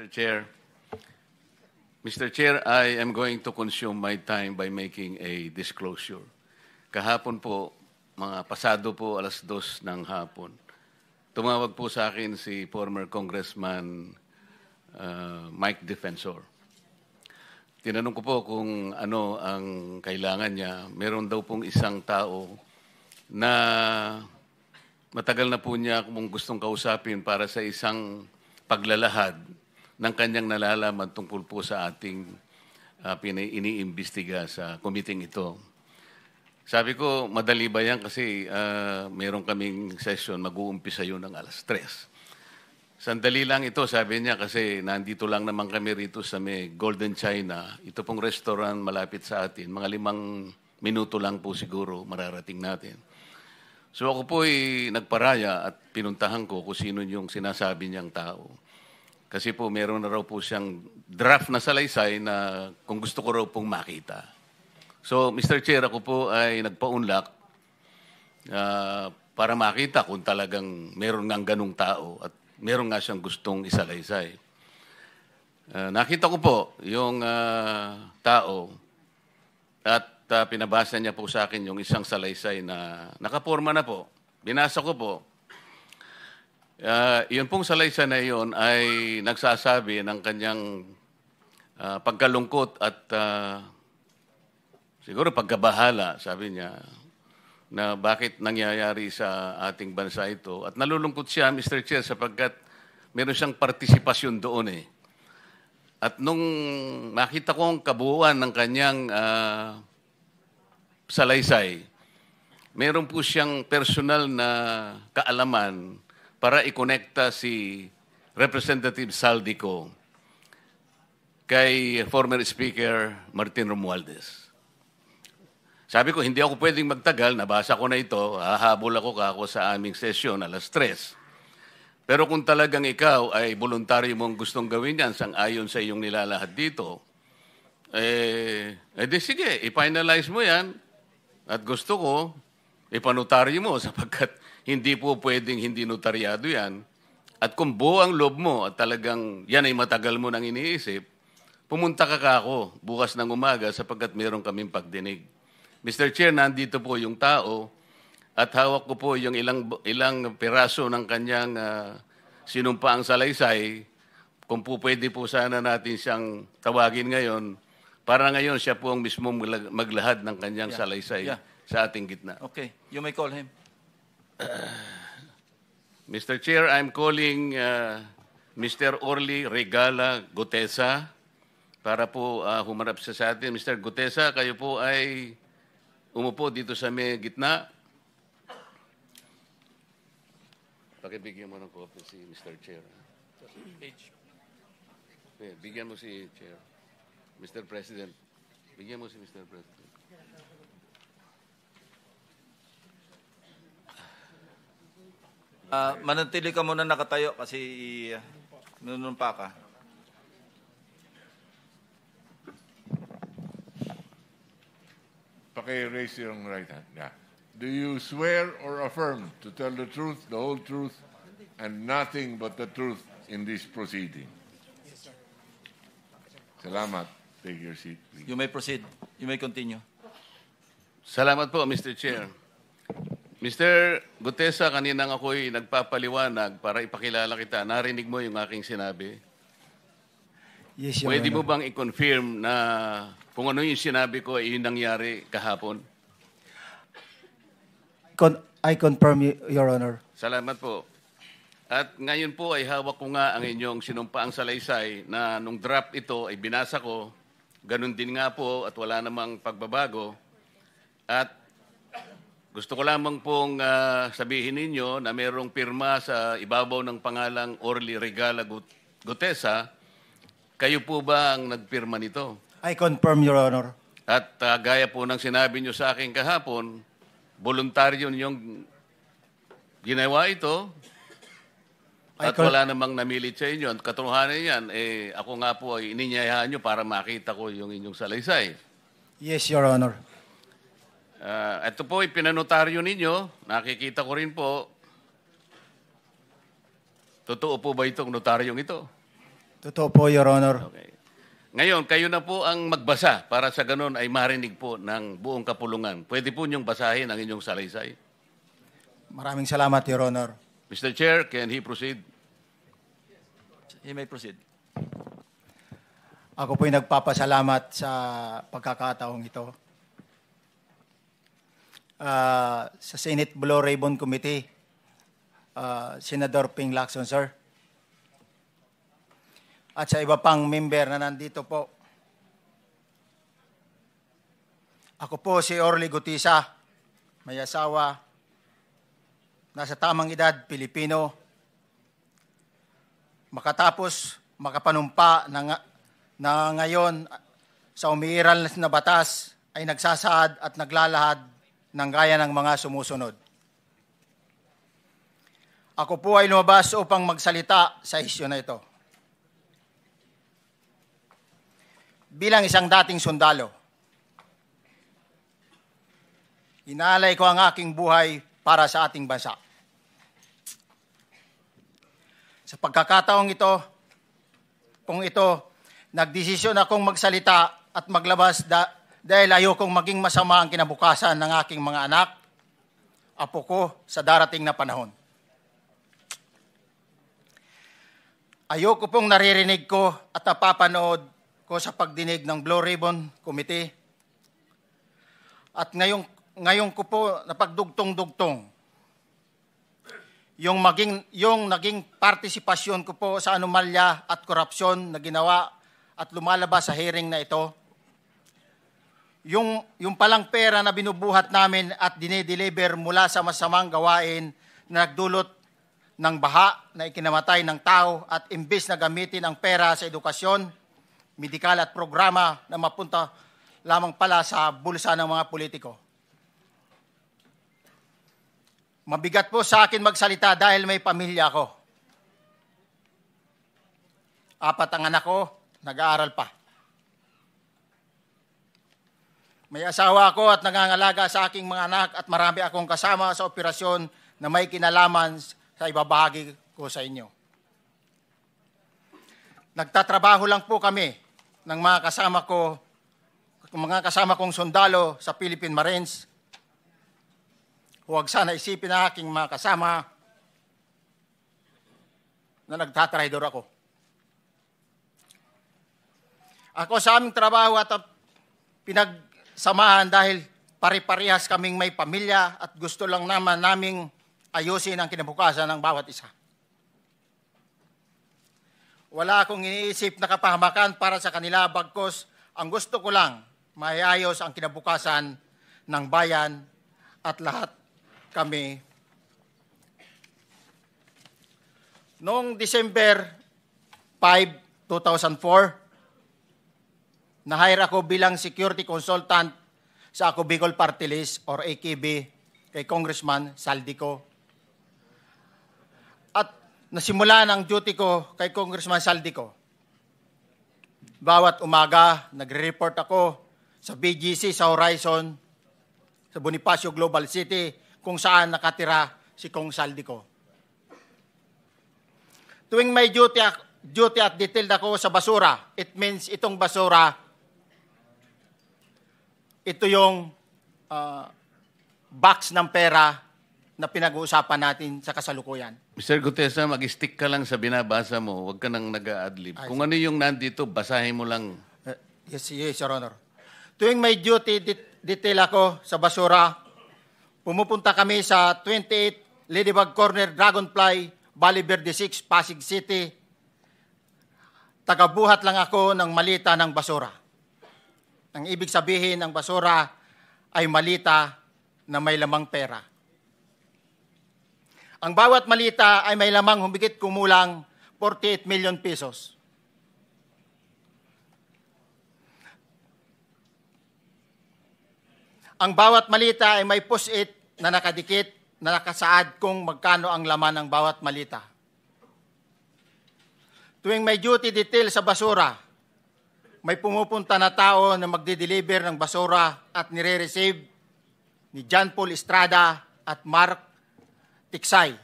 Mr. Chair. Mr. Chair, I am going to consume my time by making a disclosure. Kahapon po, mga pasado po, 2:00 ng hapon, tumawag po sa akin si former Congressman Mike Defensor. Tinanong ko po kung ano ang kailangan niya. Meron daw pong isang tao na matagal na po niya kung gustong kausapin para sa isang paglalahad ng kanyang nalalaman tungkol po sa ating iniimbestiga sa committee ito. Sabi ko, madali ba yan kasi meron kaming session, mag-uumpisa yun ng 3:00. Sandali lang ito, sabi niya, kasi nandito lang naman kami rito sa may Golden China. Ito pong restaurant malapit sa atin. Mga 5 minuto lang po siguro mararating natin. So ako po ay nagparaya at pinuntahan ko kung sino yung sinasabi niyang tao. Kasi po meron na raw po siyang draft na salaysay na kung gusto ko raw pong makita. So Mr. Chair, ako po ay nagpaunlak para makita kung talagang meron ngang ganung tao at meron nga siyang gustong isalaysay. Nakita ko po yung tao at pinabasa niya po sa akin yung isang salaysay na nakaporma na po. Binasa ko po. Yun pong salaysay na yun ay nagsasabi ng kanyang pagkalungkot at siguro pagkabahala, sabi niya, na bakit nangyayari sa ating bansa ito. At nalulungkot siya, Mr. Chair, sapagkat meron siyang partisipasyon doon eh. At nung makita ko ang kabuuan ng kanyang salaysay, meron po siyang personal na kaalaman para ikonekta si Representative Saldico kay former Speaker Martin Romualdez. Sabi ko, hindi ako pwedeng magtagal, nabasa ko na ito, hahabol ako sa aming sesyon 3:00. Pero kung talagang ikaw ay voluntaryo mong gustong gawin yan sang-ayon sa iyong nilalahad dito, di sige, i-finalize mo yan at gusto ko, ipanotaryo mo sapagkat hindi po pwedeng hindi notaryado yan. At kung buo ang loob mo at talagang yan ay matagal mo nang iniisip, pumunta ka ako bukas ng umaga sapagkat meron kaming pagdinig. Mr. Chair, nandito po yung tao at hawak ko po yung ilang piraso ng kanyang sinumpaang salaysay. Kung po pwede po sana natin siyang tawagin ngayon, para ngayon siya po ang mismo maglahad ng kanyang salaysay sa ating gitna. Okay, you may call him. Mr. Chair, I'm calling Mr. Orly Regala Gutesa para po humarap sa atin. Mr. Gutesa, kayo po ay umupo dito sa may gitna. Pakibigyan mo ng copy si Mr. Chair. Bigyan mo si Chair. Mr. President. Bigyan mo si Mr. President. Manatili ka muna nakatayo kasi nunumpa ka. Raise your right hand. Yeah. Do you swear or affirm to tell the truth, the whole truth, and nothing but the truth in this proceeding? Yes, sir. Salamat. Take your seat, please. You may proceed. You may continue. Salamat po, Mr. Chair. Mr. Gutesa, kanina ako'y nagpapaliwanag para ipakilala kita. Narinig mo yung aking sinabi? Yes, Your Pwede Honor. mo bang i-confirm na kung ano yung sinabi ko ay yung nangyari kahapon? I confirm, Your Honor. Salamat po. At ngayon po ay hawak ko nga ang inyong sinumpaang salaysay na nung draft ito ay binasa ko. Ganun din nga po at wala namang pagbabago. At gusto ko lamang pong sabihin ninyo na mayroong pirma sa ibabaw ng pangalang Orly Regala Gutesa. Kayo po ba ang nagpirma nito? I confirm, Your Honor. At gaya po ng sinabi nyo sa akin kahapon, voluntaryo ninyong ginawa ito at wala namang namilit sa inyo. At katotohanan yan, ako nga po ay ininyayahan nyo para makita ko yung inyong salaysay. Yes, Your Honor. Ito po ay pinanotaryo ninyo. Nakikita ko rin po. Totoo po ba itong notaryong ito? Totoo po, Your Honor. Okay. Ngayon, kayo na po ang magbasa para sa ganun ay marinig po ng buong kapulungan. Pwede po niyong basahin ang inyong salaysay. Maraming salamat, Your Honor. Mr. Chair, can he proceed? He may proceed. Ako po'y nagpapasalamat sa pagkakataong ito. Sa Senate Blue Ribbon Committee, Senador Ping Lacson, sir. At sa iba pang member na nandito po. Ako po si Orly Gutisa, may asawa, nasa tamang edad, Pilipino. Makatapos, makapanumpa na ngayon sa umiiral na batas ay nagsasaad at naglalahad ng gaya ng mga sumusunod. Ako po ay lumabas upang magsalita sa isyu na ito. Bilang isang dating sundalo, inaalay ko ang aking buhay para sa ating bansa. Sa pagkakataong ito, nagdesisyon akong magsalita at maglabas dahil ayokong maging masama ang kinabukasan ng aking mga anak, apo ko sa darating na panahon. Ayoko pong naririnig ko at napapanood ko sa pagdinig ng Blue Ribbon Committee. At ngayon ko po napagdugtong-dugtong yung naging partisipasyon ko po sa anomalya at korupsyon na ginawa at lumalabas sa hearing na ito. Yung palang pera na binubuhat namin at dinideliver mula sa masamang gawain na nagdulot ng baha na ikinamatay ng tao at imbis na gamitin ang pera sa edukasyon, medikal at programa na mapunta lamang pala sa bulsa ng mga politiko. Mabigat po sa akin magsalita dahil may pamilya ako. 4 ang anak ko, nag-aaral pa. May asawa ako at nangangalaga sa aking mga anak at marami akong kasama sa operasyon na may kinalaman sa ibabahagi ko sa inyo. Nagtatrabaho lang po kami ng mga kasama kong sundalo sa Philippine Marines. Huwag sana isipin na aking mga kasama na nagtatraidor ako. Ako sa aming trabaho at pinagsamahan dahil pare-parehas kaming may pamilya at gusto lang naman naming ayusin ang kinabukasan ng bawat isa. Wala akong iniisip na kapahamakan para sa kanila, bagkus ang gusto ko lang maiayos ang kinabukasan ng bayan at lahat kami. Noong December 5, 2004, na-hire ako bilang security consultant sa Ako Bicol Party List or AKB kay Congressman Saldico. Nasimulan ang duty ko kay Congressman Saldico. Bawat umaga, nagre-report ako sa BGC sa Horizon, sa Bonifacio Global City, kung saan nakatira si Kong Saldico. Tuwing may duty at detailed ako sa basura, it means itong basura, ito yung box ng pera na pinag-uusapan natin sa kasalukuyan. Mr. Gutesa, mag-stick ka lang sa binabasa mo. Huwag ka nang nag-a-adlib. Kung ano yung nandito, basahin mo lang. Yes, Your Honor. Tuwing may duty detail ako sa basura, pumupunta kami sa 28 Ladybug Corner, Dragonfly, Valle Verde 6, Pasig City. Tagabuhat lang ako ng malita ng basura. Ang ibig sabihin ng basura ay malita na may lamang pera. Ang bawat malita ay may lamang humigit kumulang 48 million pesos. Ang bawat malita ay may post-it na nakadikit na nakasaad kung magkano ang laman ng bawat malita. Tuwing may duty detail sa basura, may pumupunta na tao na magde-deliver ng basura at nire-receive ni John Paul Estrada at Mark Tiksay.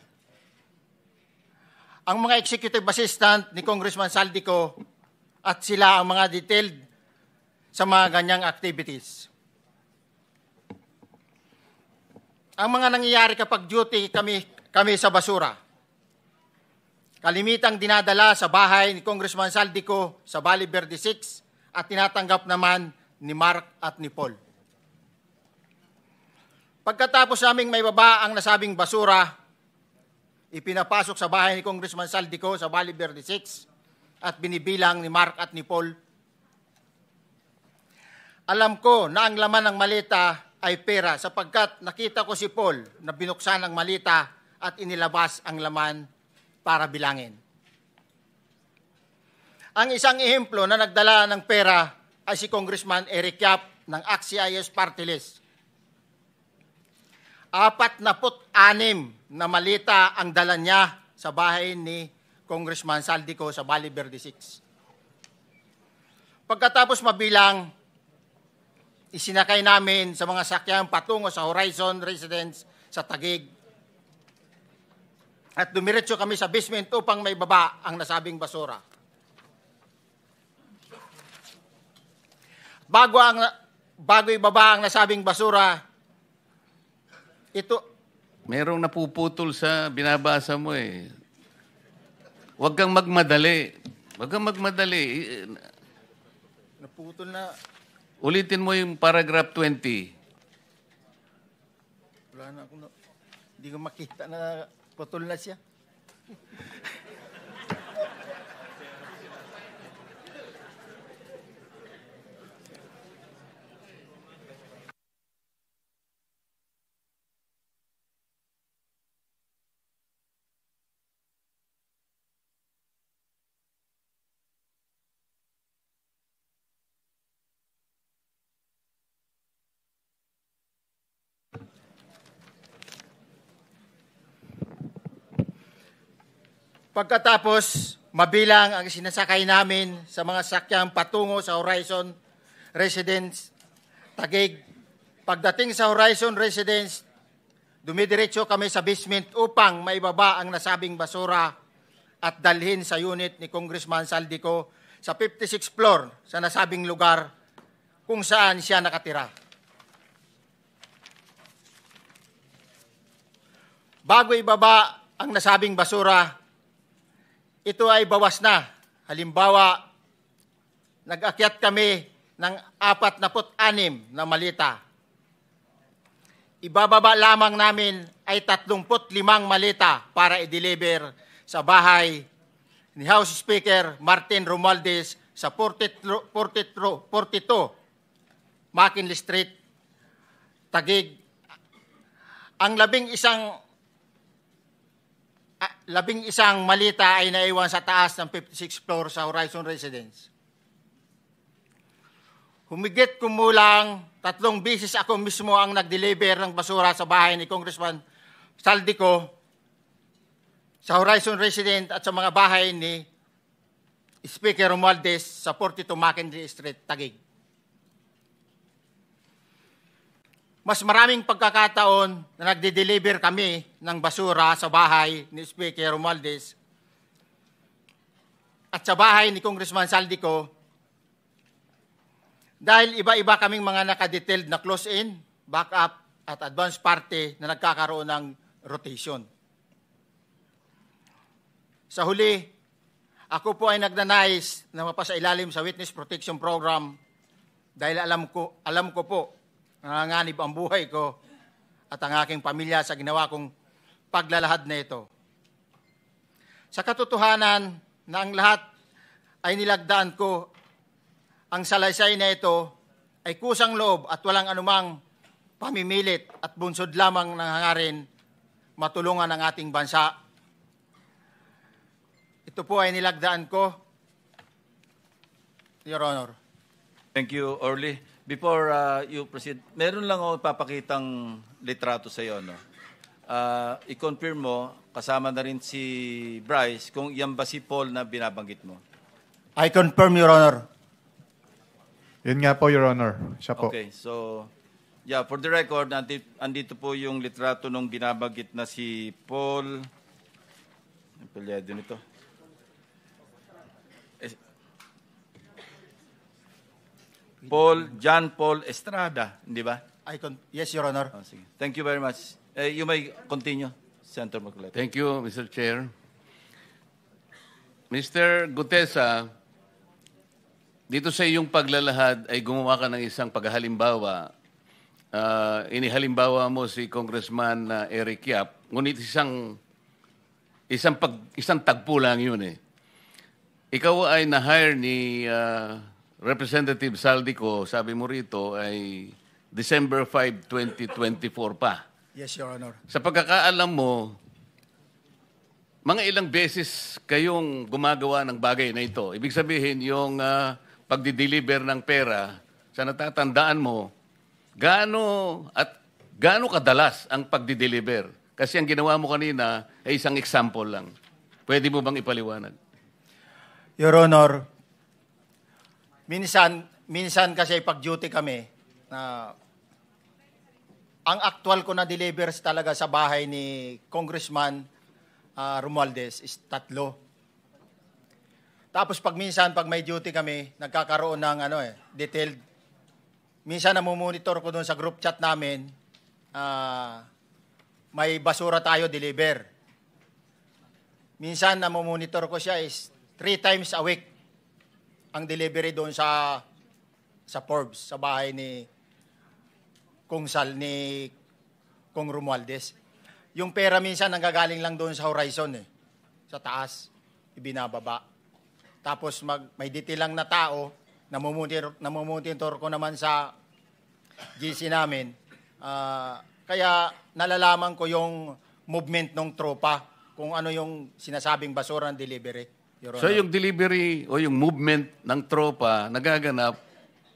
ang mga executive assistant ni Congressman Saldico at sila ang mga detailed sa mga ganyang activities. Ang mga nangyayari kapag duty kami sa basura, kalimitang dinadala sa bahay ni Congressman Saldico sa Valle Verde 6 at tinatanggap naman ni Mark at ni Paul. Pagkatapos naming may baba ang nasabing basura, ipinapasok sa bahay ni Congressman Saldico sa Valle Verde 6 at binibilang ni Mark at ni Paul. Alam ko na ang laman ng malita ay pera sapagkat nakita ko si Paul na binuksan ang malita at inilabas ang laman para bilangin. Ang isang ehemplo na nagdala ng pera ay si Congressman Eric Yap ng AXIS Party List. 46 na malita ang dala niya sa bahay ni Congressman Saldico sa Valle Verde 6. Pagkatapos mabilang, isinakay namin sa mga sakyan patungo sa Horizon Residence sa Taguig. At dumiretso kami sa basement upang may baba ang nasabing basura. Bago ibaba ang nasabing basura, ito, Merong napuputol sa binabasa mo eh. Huwag kang magmadali. Huwag kang magmadali. naputol na, Ulitin mo yung paragraph 20. wala na ako, hindi ko makita na putol na siya. Pagkatapos, mabilang ang sinasakay namin sa mga sakyang patungo sa Horizon Residence, Taguig. Pagdating sa Horizon Residence, dumidiretso kami sa basement upang maibaba ang nasabing basura at dalhin sa unit ni Congressman Saldico sa 56th floor sa nasabing lugar kung saan siya nakatira. Bago ibaba ang nasabing basura, ito ay bawas na. Halimbawa, nag-akyat kami ng 46 na malita. Ibababa lamang namin ay 35 malita para i-deliver sa bahay ni House Speaker Martin Romualdez sa 42 McKinley Street, Taguig. Ang labing isang malita ay naiwan sa taas ng 56th floor sa Horizon Residence. Humigit kumulang 3 beses ako mismo ang nag-deliver ng basura sa bahay ni Congressman Saldico sa Horizon Residence at sa mga bahay ni Speaker Romualdez sa 42 McKinley Street, Taguig. Mas maraming pagkakataon na nagde-deliver kami ng basura sa bahay ni Speaker Romualdez at sa bahay ni Congressman Saldico dahil iba-iba kaming mga nakadetailed na close-in, back-up at advance party na nagkakaroon ng rotation. Sa huli, ako po ay nagnanais na mapasailalim sa Witness Protection Program dahil alam ko po nanganganib ang buhay ko at ang aking pamilya sa ginawa kong paglalahad na ito. Sa katotohanan na ang lahat ay nilagdaan ko, ang salaysay na ito ay kusang loob at walang anumang pamimilit at bunsod lamang ng hangarin matulungan ang ating bansa. Ito po ay nilagdaan ko, Your Honor. Thank you, Orly. Before you proceed, meron lang ako ipapakitang litrato sa iyo. No? I-confirm mo, kasama na rin si Bryce, kung yan ba si Paul na binabanggit mo. I confirm, Your Honor. Yun nga po, Your Honor. Siya po. Okay, so, yeah, for the record, andito po yung litrato nung binabanggit na si Paul. apelyido nito. John Paul Estrada, hindi ba? Yes, Your Honor. Oh, sige. Thank you very much. You may continue, Senator Marcoleta. Thank you, Mr. Chair. Mr. Gutesa, dito sa iyong paglalahad ay gumawa ka ng isang paghalimbawa. Inihalimbawa mo si Congressman Eric Yap, ngunit isang tagpo lang yun eh. Ikaw ay na-hire ni Representative Saldico, sabi mo rito, ay December 5, 2024 pa. Yes, Your Honor. Sa pagkakaalam mo, mga ilang beses kayong gumagawa ng bagay na ito. Ibig sabihin, yung pagdi-deliver ng pera, sa natatandaan mo, gaano kadalas ang pagdi-deliver? Kasi ang ginawa mo kanina ay isang example lang. Pwede mo bang ipaliwanag? Your Honor, minsan kasi pag-duty kami, ang actual ko na delivers talaga sa bahay ni Congressman Romualdez is 3. Tapos pag may duty kami, nagkakaroon ng detailed. Minsan namumonitor ko doon sa group chat namin, may basura tayo deliver. Minsan namumonitor ko siya is 3 times a week ang delivery doon sa Forbes, sa bahay ni Kung Romualdez. Yung pera minsan nanggagaling lang doon sa horizon sa taas, ibinababa. Tapos may detail lang na tao, namumonitor ko naman sa GC namin. Kaya nalalaman ko yung movement ng tropa, kung ano yung sinasabing basura ng delivery. Your So Honor. yung delivery o yung movement ng tropa nagaganap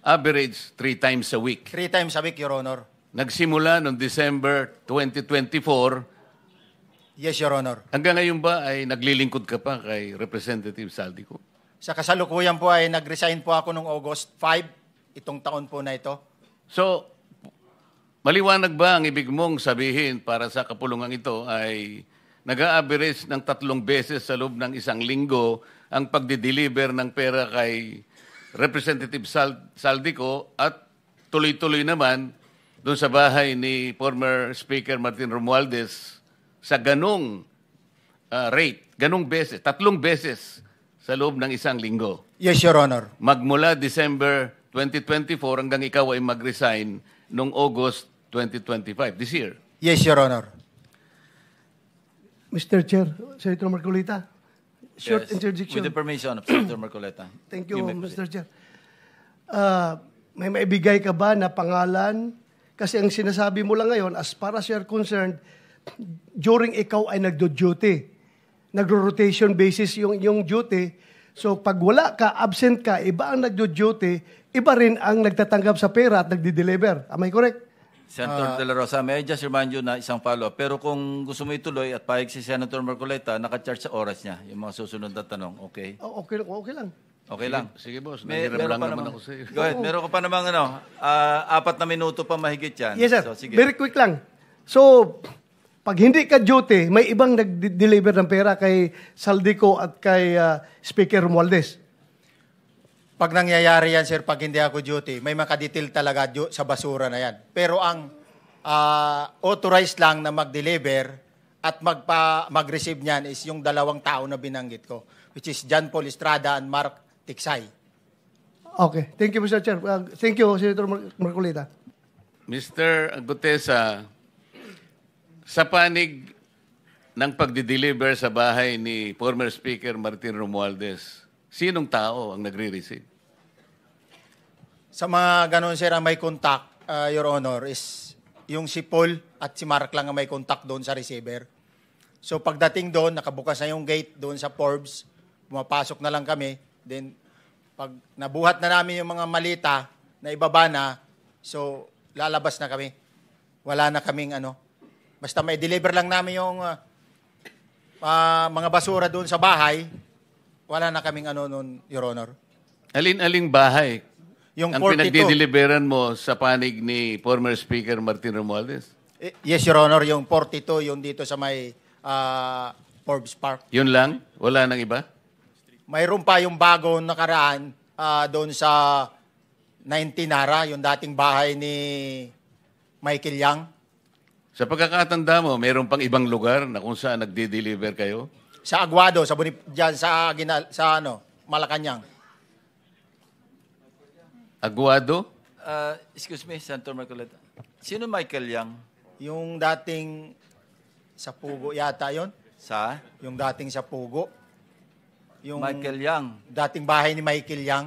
average 3 times a week. 3 times a week, Your Honor. Nagsimula noong December 2024. Yes, Your Honor. Hanggang ngayon ba ay naglilingkod ka pa kay Representative Saldico? Sa kasalukuyan po ay nag-resign po ako noong August 5, itong taon po na ito. So, maliwanag ba ang ibig mong sabihin para sa kapulungan ito ay nag-a-average ng 3 beses sa loob ng isang linggo ang pagdi-deliver ng pera kay Representative Saldico at tuloy-tuloy naman doon sa bahay ni former Speaker Martin Romualdez sa ganong rate, ganong beses, 3 beses sa loob ng isang linggo. Yes, Your Honor. Magmula December 2024 hanggang ikaw ay mag-resign noong August 2025, this year. Yes, Your Honor. Mr. Chair, Senator Marcolita, short Yes. interjection. With the permission of Senator Marcoleta. Thank you, may proceed. Mr. Chair. May maibigay ka ba na pangalan? Kasi ang sinasabi mo lang ngayon, as far as you're concerned, during ikaw ay nagdo-duty, nagro-rotation basis yung duty. So pag wala ka, absent ka, iba ang nagdo-duty, iba rin ang nagtatanggap sa pera at nagdi-deliver. Am I correct? Senator De La Rosa, may I just remind you na isang follow-up. Pero kung gusto mo ituloy at pahig si Senator Marcoleta, naka-charge sa oras niya yung mga susunod na tanong. Okay? Okay lang. Okay lang. Sige boss, May- nanghiram meron lang pa naman naman. ako sa iyo. Go ahead. Meron ka pa namang 4 na minuto pa mahigit yan. Yes, sir. So, sige. Very quick lang. So, pag hindi ka duty, may ibang nag-deliver ng pera kay Saldico at kay Speaker Romualdez. Pag nangyayari yan, sir, pag hindi ako duty, may makadetail talaga sa basura na yan. Pero ang authorized lang na mag-deliver at mag-receive niyan is yung 2 tao na binanggit ko, which is John Paul Estrada and Mark Tiksay. Okay. Thank you, Mr. Chair. Thank you, Senator Marcolita. Mr. Gutesa, sa panig ng pagdi-deliver sa bahay ni former Speaker Martin Romualdez, sinong tao ang nagre-receive? Sa mga ganun, sir, ang may contact, Your Honor, is yung si Paul at si Mark lang ang may contact doon sa receiver. So pagdating doon, nakabukas na yung gate doon sa Forbes, pumapasok na lang kami. Then pag nabuhat na namin yung mga malita na ibaba na, so lalabas na kami. Wala na kaming basta may deliver lang namin yung mga basura doon sa bahay, wala na kaming noon, Your Honor. Alin-aling bahay Yung ang 42. pinagdi-deliveran mo sa panig ni former Speaker Martin Romualdez? Yes, Your Honor, yung 42, yung dito sa may Forbes Park. Yun lang? Wala nang iba? Mayroon pa yung bago nakaraan doon sa 19 Nara, yung dating bahay ni Michael Yang. Sa pagkakatanda mo, mayroon pang ibang lugar na kung saan nagde-deliver kayo? Sa Aguado, diyan sa Malacanang. Aguado? Excuse me, Senator Marcoleta. Sino Michael Yang? Yung dating sa Pugo yata yon. Sa? Yung dating sa Pugo. Yung Michael Yang. dating bahay ni Michael Yang.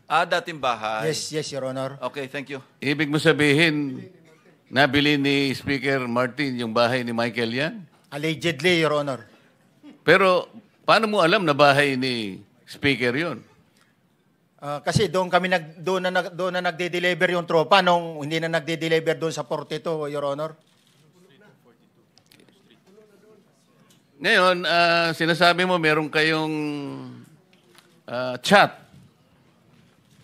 Dating bahay. Yes, Your Honor. Okay, thank you. Ibig mo sabihin, nabili ni Speaker Martin yung bahay ni Michael yan? Allegedly, Your Honor. Pero paano mo alam na bahay ni Speaker yon? Kasi doon na nagde-deliver yung tropa nung hindi na nagde-deliver doon sa 42, Your Honor. Ngayon, sinasabi mo meron kayong chat.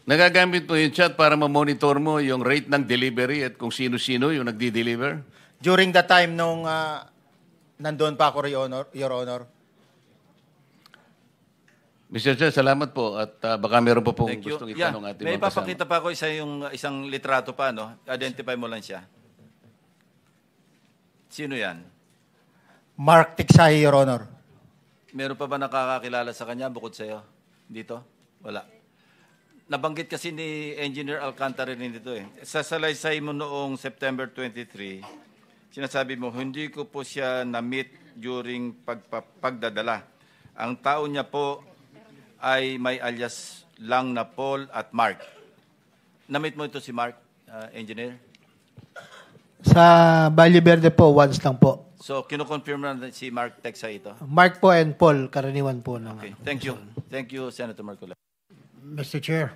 Nagagamit mo yung chat para ma-monitor mo yung rate ng delivery at kung sino-sino yung nagdi-deliver? During the time nung nandoon pa ako, Your Honor. Mr. Chair, salamat po at baka meron pa pong Thank you. gustong itanong ating May mga kasama. papakita pa ako isang litrato pa, no? Identify mo lang siya. Sino yan? Mark Tiksahi, Your Honor. Meron pa ba nakakakilala sa kanya bukod sa'yo? Dito? Wala. Nabanggit kasi ni Engineer Alcantara rin dito eh. Sa salaysay mo noong September 23, sinasabi mo, hindi ko po siya na-meet during pagdadala. Ang tao niya po ay may alias lang na Paul at Mark. Na-meet mo ito si Mark, Engineer? Sa Valle Verde po, once lang po. So, kinukonfirm na si Mark Texa ito? Mark po and Paul, karaniwan po. Okay, thank you. Thank you, Senator Marcola. Mr. Chair,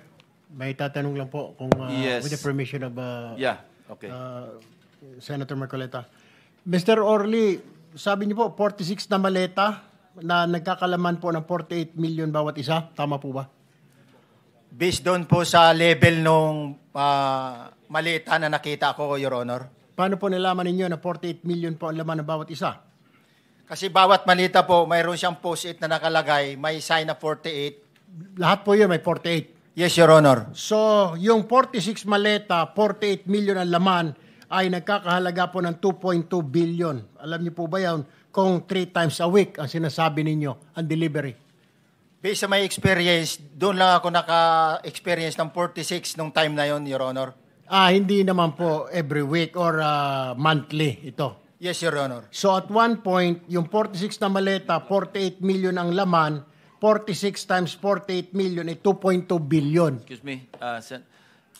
may tatanong lang po kung Yes. with the permission of Yeah, okay. Senator Marcoleta. Mr. Orly, sabi niyo po 46 na maleta na nagkakalaman po ng 48 million bawat isa. Tama po ba? Based doon po sa level nung malita na nakita ko, Your Honor. Paano po nalaman ninyo na 48 million po ang laman ng bawat isa? Kasi bawat malita po, mayroon siyang post-it na nakalagay, may sign na 48. Lahat po yun may 48. Yes, Your Honor. So, yung 46 maleta, 48 million ang laman ay nagkakahalaga po ng 2.2 billion. Alam niyo po ba yan kung 3 times a week ang sinasabi ninyo ang delivery? Based sa my experience, doon lang ako naka-experience ng 46 nung time na yon, Your Honor. Hindi naman po every week or monthly ito. Yes, Your Honor. So at one point, yung 46 na maleta, 48 million ang laman, 46 times 48 million ay 2.2 billion. Excuse me,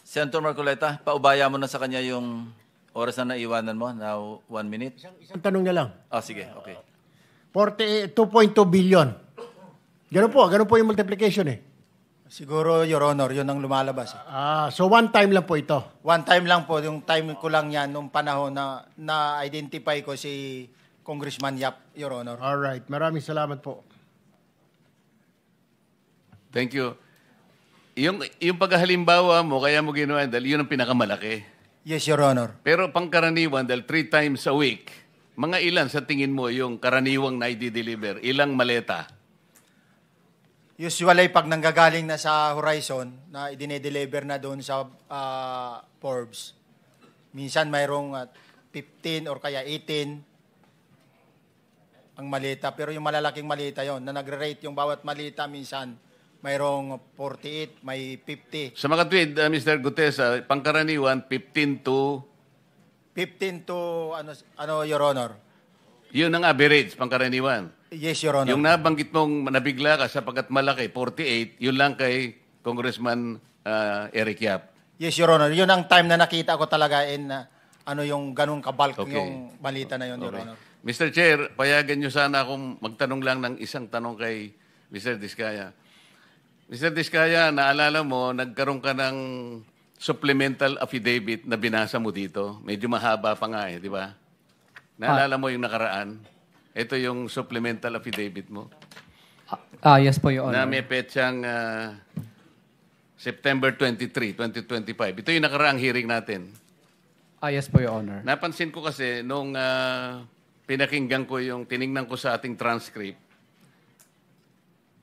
Senator Marcoleta, paubaya mo na sa kanya yung oras na naiwanan mo, now 1 minute. Isang tanong na lang. Sige, okay. 2.2 billion. Ganun po yung multiplication eh. Siguro, Your Honor, yun ang lumalabas. So one time lang po ito. One time lang po, yung time ko lang yan, nung panahon na na-identify ko si Congressman Yap, Your Honor. Alright, maraming salamat po. Thank you. Yung paghalimbawa mo, kaya mo ginawa, dahil yun ang pinakamalaki. Yes, Your Honor. Pero pangkaraniwan, dahil 3 times a week, mga ilan sa tingin mo yung karaniwang na i-deliver? Ilang maleta? Usually, pag nanggagaling na sa Horizon, na idine-deliver na doon sa Forbes, minsan mayroong 15 or kaya 18 ang malita. Pero yung malalaking malita yon na nagre-rate yung bawat malita, minsan mayroong 48, may 50. Sa mga tweet, Mr. Gutesa, pangkaraniwan, 15 to, Your Honor? yun ang average, pangkaraniwan. Yes, Your Honor. Yung nabanggit mong nabigla ka sapagkat malaki, 48, yun lang kay Congressman Eric Yap. Yes, Your Honor. Yun ang time na nakita ko talaga yung ganung kabalk Okay. yung malita na yun, Your Okay. Honor. Mr. Chair, payagan nyo sana akong magtanong lang ng isang tanong kay Mr. Diskaya. Mr. Diskaya, naalala mo, nagkaroon ka ng supplemental affidavit na binasa mo dito. Medyo mahaba pa nga di ba? Naalala mo yung nakaraan? Ito yung supplemental affidavit mo. Yes po, Your Na Honor. may petsang September 23, 2025. Ito yung nakaraang hearing natin. Yes po, Your Honor. Napansin ko kasi nung tiningnan ko sa ating transcript,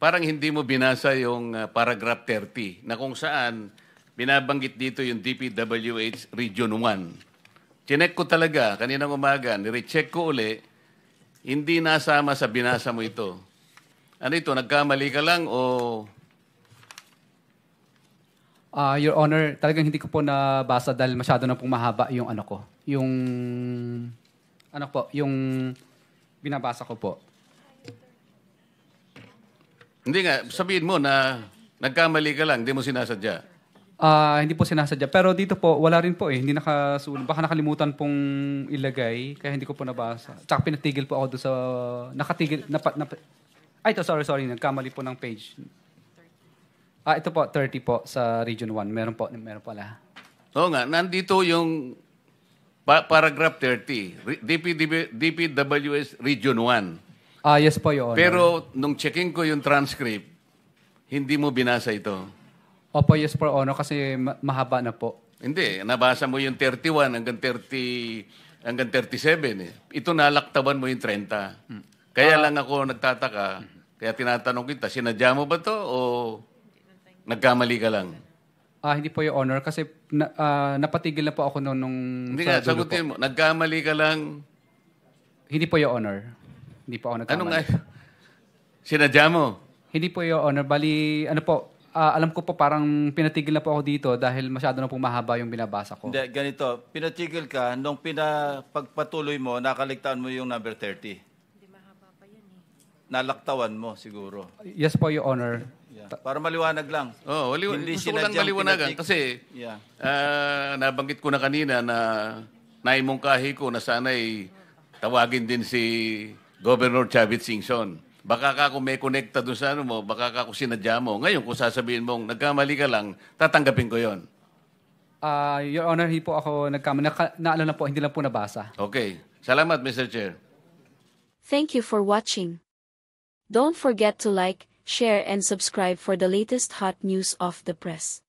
parang hindi mo binasa yung paragraph 30 na kung saan binabanggit dito yung DPWH Region 1. Chinek ko talaga kaninang umaga, nirecheck ko uli, hindi nasama sa binasa mo ito. Ano ito, nagkamali ka lang o... Your Honor, talagang hindi ko po nabasa dahil masyado na pong mahaba yung ano ko. Yung binabasa ko po. Hindi nga, sabihin mo na nagkamali ka lang, hindi mo sinasadya. Hindi po sinasadya. Pero dito po, wala rin po eh. Hindi nakasulat. Baka nakalimutan pong ilagay, kaya hindi ko po nabasa. Tsaka pinatigil po ako doon sa... ito, sorry. Nagkamali po ng page. Ito po, 30 po sa Region 1. Meron pala. Oo nga, nandito yung paragraph 30. DPWS Region 1. Yes po, Your Honor. Pero nung checking ko yung transcript, hindi mo binasa ito. Opo, yes po, Honor, kasi mahaba na po. Hindi, nabasa mo yung 31 hanggang 37. Eh. Ito nalaktaban mo yung 30. Kaya lang ako nagtataka, kaya tinatanong kita, sinadya mo ba to o nagkamali ka lang? Hindi po, Your Honor, kasi napatigil na po ako nung hindi nga, sagutin mo, nagkamali ka lang? Hindi po, Your Honor. Hindi po ako nagkamali. Anong sinadya mo? Hindi po, Your Honor. Bali, alam ko po parang pinatigil na po ako dito dahil masyado na pong mahaba yung binabasa ko. Hindi, ganito. Pinatigil ka, nung pagpatuloy mo, nakaligtaan mo yung number 30. Hindi mahaba pa yan eh. Nalaktawan mo siguro. Yes po, Your Honor. Yeah. Para maliwanag lang. Oh, gusto ko lang maliwanagan kasi nabanggit ko na kanina na naimungkahi ko na sana'y tawagin din si Governor Chavit Singson. Baka ka kung may connecta doon sa ano mo, baka ka kung sinadya mo. Ngayon, kung sasabihin mong nagkamali ka lang, tatanggapin ko yon. Your Honor, hindi po ako nagkamali. Naalala po, hindi lang po nabasa. Okay. Salamat, Mr. Chair. Thank you for watching. Don't forget to like, share and subscribe for the latest hot news of the press.